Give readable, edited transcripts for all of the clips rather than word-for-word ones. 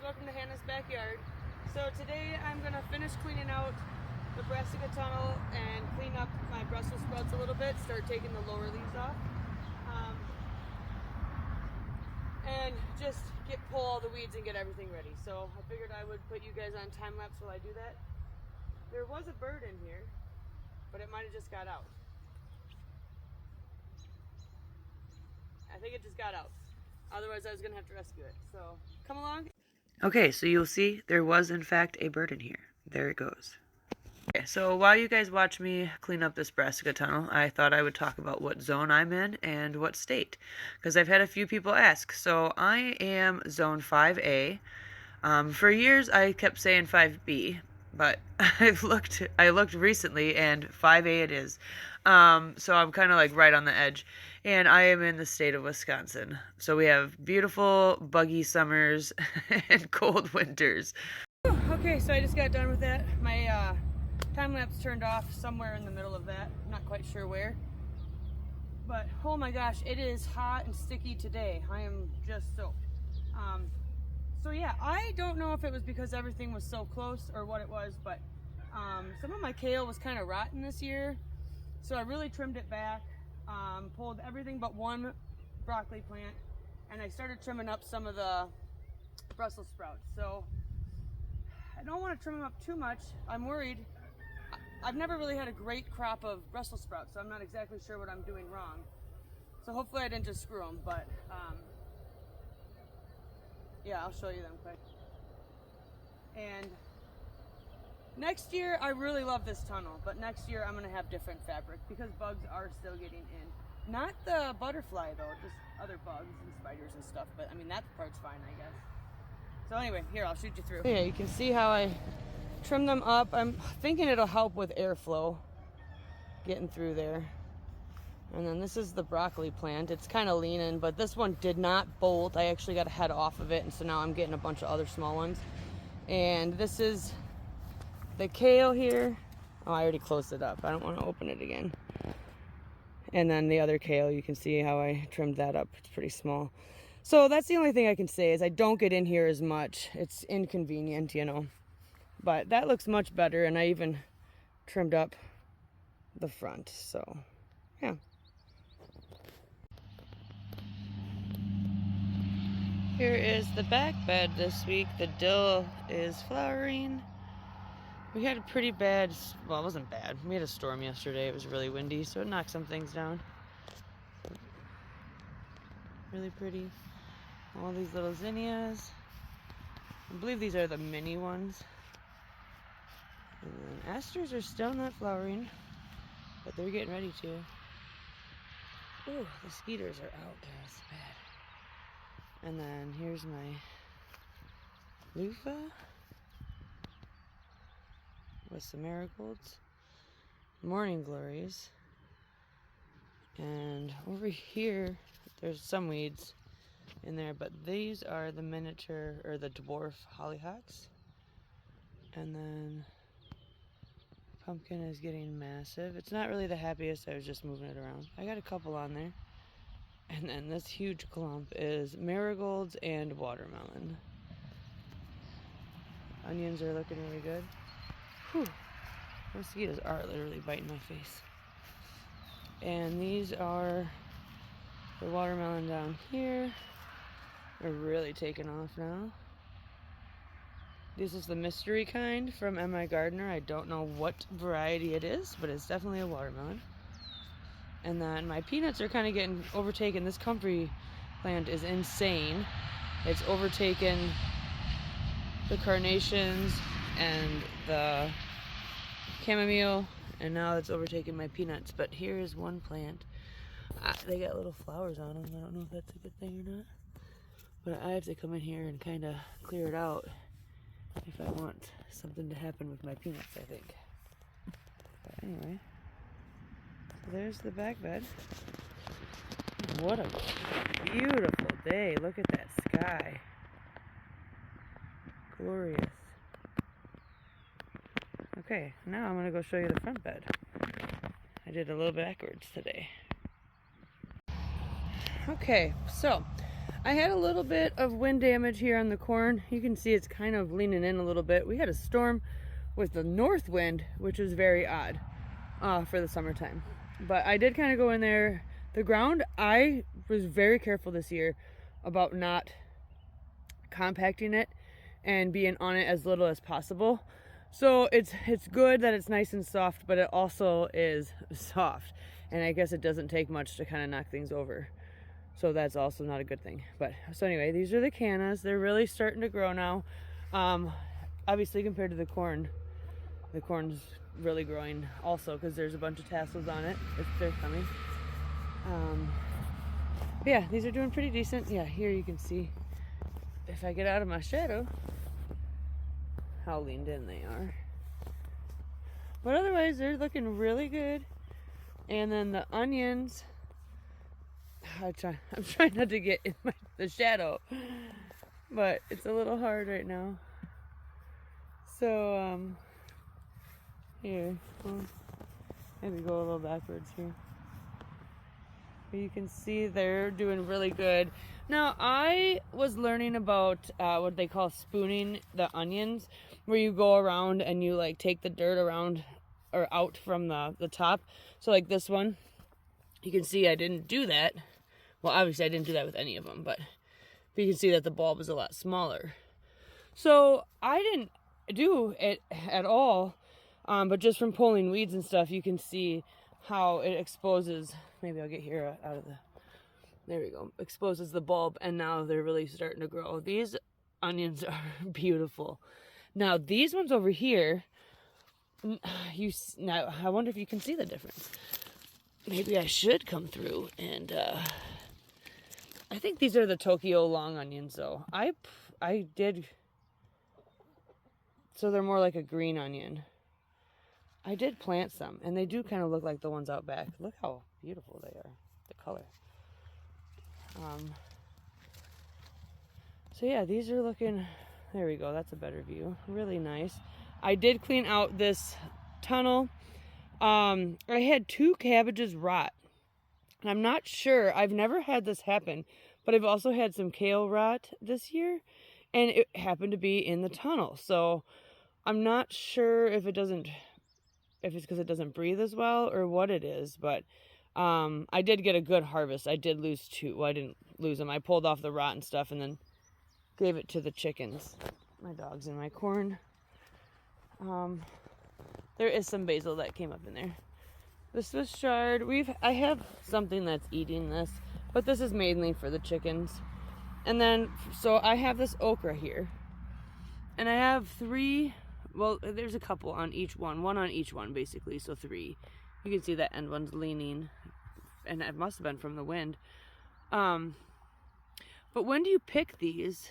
welcome to Hannah's Backyard. So today I'm going to finish cleaning out the brassica tunnel and clean up my Brussels sprouts a little bit, start taking the lower leaves off. And just pull all the weeds and get everything ready. So I figured I would put you guys on time lapse while I do that. There was a bird in here, but it might have just got out. I think it just got out. Otherwise I was going to have to rescue it. So come along. Okay, so you'll see there was in fact a bird in here. There it goes. Okay, so while you guys watch me clean up this brassica tunnel, I thought I would talk about what zone I'm in and what state, because I've had a few people ask. So I am zone 5A. For years I kept saying 5B, but I looked recently and 5A it is. So I'm kind of like right on the edge, and I am in the state of Wisconsin. So we have beautiful buggy summers and cold winters. Okay, so I just got done with that. My time lapse turned off somewhere in the middle of that. I'm not quite sure where. But oh my gosh, it is hot and sticky today. I am just soaked. So yeah, I don't know if it was because everything was so close or what it was, but some of my kale was kind of rotten this year. So I really trimmed it back, pulled everything but one broccoli plant, and I started trimming up some of the Brussels sprouts. So I don't want to trim them up too much. I'm worried. I've never really had a great crop of Brussels sprouts, so I'm not exactly sure what I'm doing wrong. So hopefully I didn't just screw them, but yeah, I'll show you them quick. And next year, I really love this tunnel, but next year I'm gonna have different fabric because bugs are still getting in. Not the butterfly though, just other bugs and spiders and stuff, but I mean, that part's fine, I guess. So anyway, here, I'll shoot you through. Yeah, you can see how I trim them up. I'm thinking it'll help with airflow getting through there. And then this is the broccoli plant. It's kind of leaning, but this one did not bolt. I actually got a head off of it, and so now I'm getting a bunch of other small ones. And this is the kale here. Oh, I already closed it up. I don't want to open it again. And then the other kale, you can see how I trimmed that up. It's pretty small. So that's the only thing I can say is I don't get in here as much. It's inconvenient, you know. But that looks much better, and I even trimmed up the front. So, yeah. Here is the back bed this week. The dill is flowering. We had a pretty bad, well, it wasn't bad. We had a storm yesterday. It was really windy, so it knocked some things down. Really pretty. All these little zinnias. I believe these are the mini ones. And then asters are still not flowering, but they're getting ready to. Ooh, the skeeters are out there. It's bad. And then here's my loofah with some marigolds, morning glories, and over here there's some weeds in there, but these are the miniature or the dwarf hollyhocks. And then pumpkin is getting massive. It's not really the happiest. I was just moving it around. I got a couple on there. And then this huge clump is marigolds and watermelon. Onions are looking really good. Whew. Mosquitoes are literally biting my face. And these are the watermelon down here. They're really taking off now. This is the mystery kind from M.I. Gardner. I don't know what variety it is, but it's definitely a watermelon. And then my peanuts are kind of getting overtaken. This comfrey plant is insane. It's overtaken the carnations and the chamomile, and now it's overtaken my peanuts. But here is one plant. They got little flowers on them. I don't know if that's a good thing or not. But I have to come in here and kind of clear it out if I want something to happen with my peanuts, I think. But anyway. There's the back bed. What a beautiful day. Look at that sky. Glorious. Okay, now I'm going to go show you the front bed. I did a little backwards today. Okay, so I had a little bit of wind damage here on the corn. You can see it's kind of leaning in a little bit. We had a storm with the north wind, which was very odd for the summertime. But I did kind of go in there. The ground, I was very careful this year about not compacting it and being on it as little as possible. So it's good that it's nice and soft, but it also is soft. And I guess it doesn't take much to kind of knock things over. So that's also not a good thing. But so anyway, these are the cannas. They're really starting to grow now. Obviously compared to the corn's really growing also because there's a bunch of tassels on it. They're coming. Yeah, these are doing pretty decent. Yeah, here you can see, if I get out of my shadow, how leaned in they are. But otherwise, they're looking really good. And then the onions, I'm trying not to get in the shadow, but it's a little hard right now. So, here, well, maybe go a little backwards here. But you can see they're doing really good. Now, I was learning about what they call spooning the onions, where you go around and you like take the dirt around or out from the top. So like this one, you can see I didn't do that. Well, obviously I didn't do that with any of them, but you can see that the bulb is a lot smaller. So I didn't do it at all, but just from pulling weeds and stuff, you can see how it exposes, maybe I'll get here out of the, there we go, exposes the bulb, and now they're really starting to grow. These onions are beautiful. Now these ones over here, now I wonder if you can see the difference. Maybe I should come through and I think these are the Tokyo long onions though. I did, so they're more like a green onion. I did plant some and they do kind of look like the ones out back. Look how beautiful they are, the color. So yeah, these are looking, there we go, that's a better view. Really nice. I did clean out this tunnel. I had 2 cabbages rot. And I'm not sure, I've never had this happen, but I've also had some kale rot this year, and it happened to be in the tunnel. So I'm not sure if it's because it doesn't breathe as well or what it is, but I did get a good harvest. I did lose 2. Well, I didn't lose them. I pulled off the rotten stuff and then gave it to the chickens, my dogs, and my corn. There is some basil that came up in there. The Swiss chard, I have something that's eating this, but this is mainly for the chickens. And then, so I have this okra here. And I have 3, well, there's a couple on each one on each one basically, so 3. You can see that end one's leaning, and it must have been from the wind. But when do you pick these?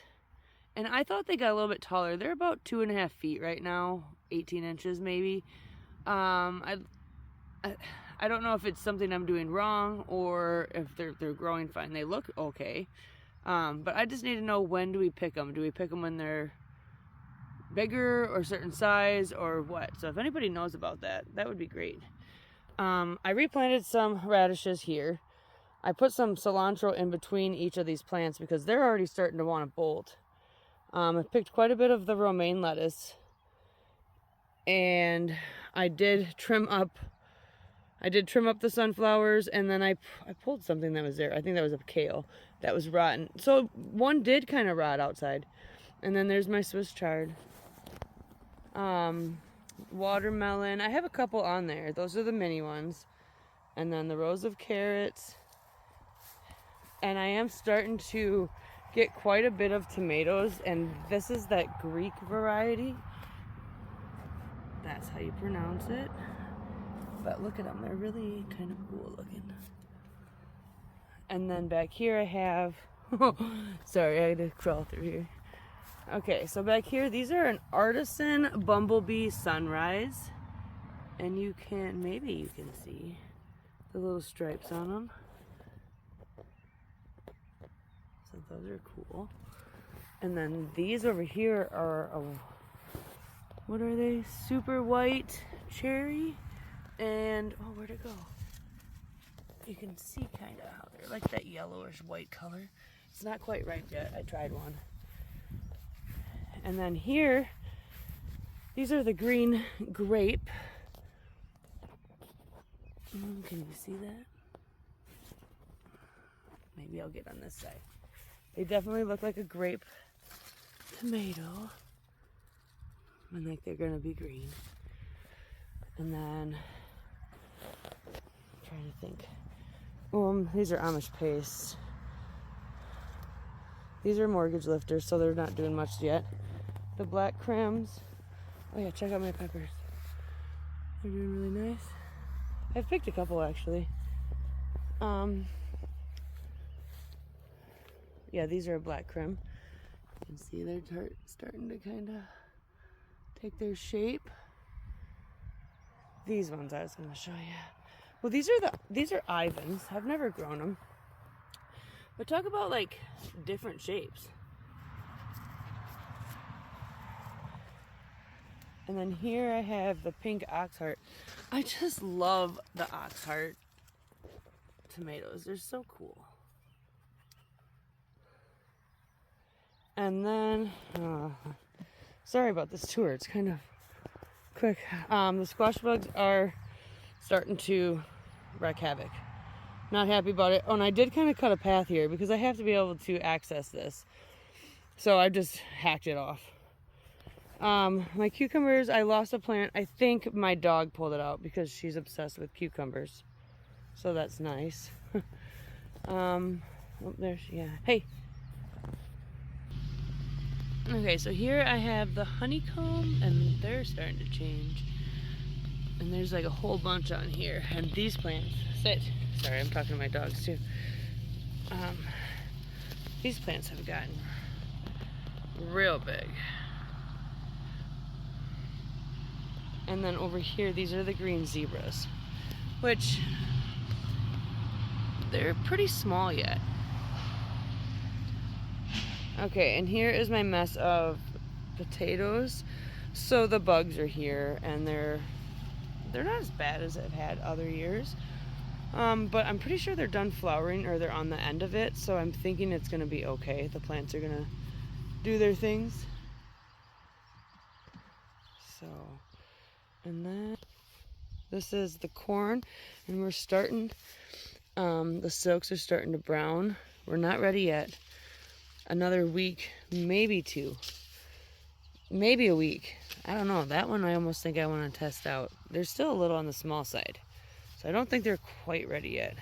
And I thought they got a little bit taller. They're about 2.5 feet right now, 18 inches maybe. I don't know if it's something I'm doing wrong or if they're growing fine. They look okay. But I just need to know, when do we pick them? Do we pick them when they're bigger or certain size or what? So if anybody knows about that, that would be great. I replanted some radishes here. I put some cilantro in between each of these plants because they're already starting to want to bolt. I picked quite a bit of the romaine lettuce, and I did trim up the sunflowers, and then I pulled something that was there. I think that was a kale that was rotten. So one did kind of rot outside. And then there's my Swiss chard. Watermelon. I have a couple on there. Those are the mini ones. And then the rows of carrots. And I am starting to get quite a bit of tomatoes, and this is that Greek variety. That's how you pronounce it. But look at them, they're really kind of cool looking. And then back here I have, sorry, I had to crawl through here. Okay, so back here, these are an Artisan Bumblebee Sunrise. And maybe you can see the little stripes on them. So those are cool. And then these over here are, what are they? Super white cherry. And, oh, where'd it go? You can see kind of how they're like that yellowish white color. It's not quite ripe yet. I tried one. And then here, these are the green grape. Can you see that? Maybe I'll get on this side. They definitely look like a grape tomato. And like they're gonna be green. And then, I'm trying to think. These are Amish paste. These are mortgage lifters, so they're not doing much yet. The black crams. Oh yeah, check out my peppers. They're doing really nice. I've picked a couple actually. Yeah, these are a black creme. You can see they're starting to kind of take their shape. These ones I was going to show you. Well, these are Ivans. I've never grown them. But talk about like different shapes. And then here I have the pink oxheart. I just love the oxheart tomatoes. They're so cool. And then, sorry about this tour. It's kind of quick. The squash bugs are starting to wreak havoc. Not happy about it. Oh, and I did kind of cut a path here because I have to be able to access this. So I just hacked it off. My cucumbers, I lost a plant. I think my dog pulled it out because she's obsessed with cucumbers. So that's nice. Oh, there she, yeah. Hey. Okay, so here I have the honeycomb, and they're starting to change. And there's like a whole bunch on here. And these plants, sit. Sorry, I'm talking to my dogs too. These plants have gotten real big. And then over here, these are the green zebras, which they're pretty small yet. Okay, and here is my mess of potatoes. So the bugs are here, and they're not as bad as I've had other years. But I'm pretty sure they're done flowering, or they're on the end of it, so I'm thinking it's gonna be okay. The plants are gonna do their things. So, and then this is the corn, and we're starting, the silks are starting to brown. We're not ready yet. Another week, maybe two, maybe a week. I don't know. That one I almost think I want to test out. They're still a little on the small side, so I don't think they're quite ready yet.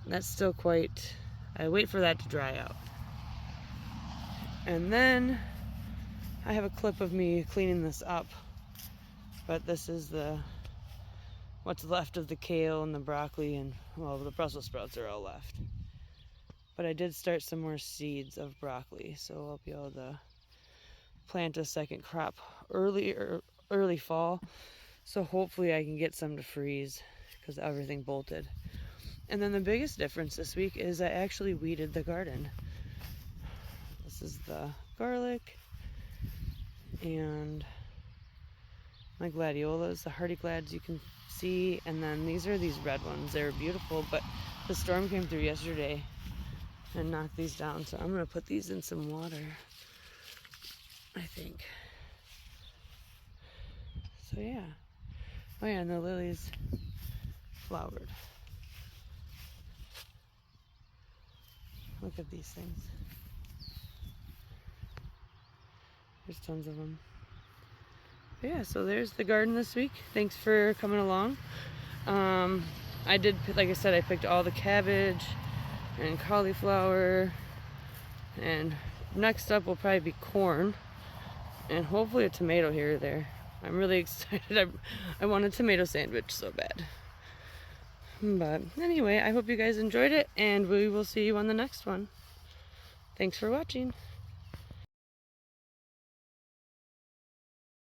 That's still quite, I wait for that to dry out. And then I have a clip of me cleaning this up, but this is what's left of the kale and the broccoli, and well, the Brussels sprouts are all left. But I did start some more seeds of broccoli, so I'll be able to plant a second crop early fall. So hopefully I can get some to freeze because everything bolted. And then the biggest difference this week is I actually weeded the garden. This is the garlic and my gladiolas, the hardy glads you can see. And then these are these red ones. They're beautiful, but the storm came through yesterday and knock these down, so I'm gonna put these in some water, I think. So yeah. Oh yeah, and the lilies flowered. Look at these things. There's tons of them. But yeah, so there's the garden this week. Thanks for coming along. I did, like I said, I picked all the cabbage and cauliflower, and next up will probably be corn and hopefully a tomato here or there. I'm really excited. I want a tomato sandwich so bad. But anyway, I hope you guys enjoyed it, and we will see you on the next one. Thanks for watching.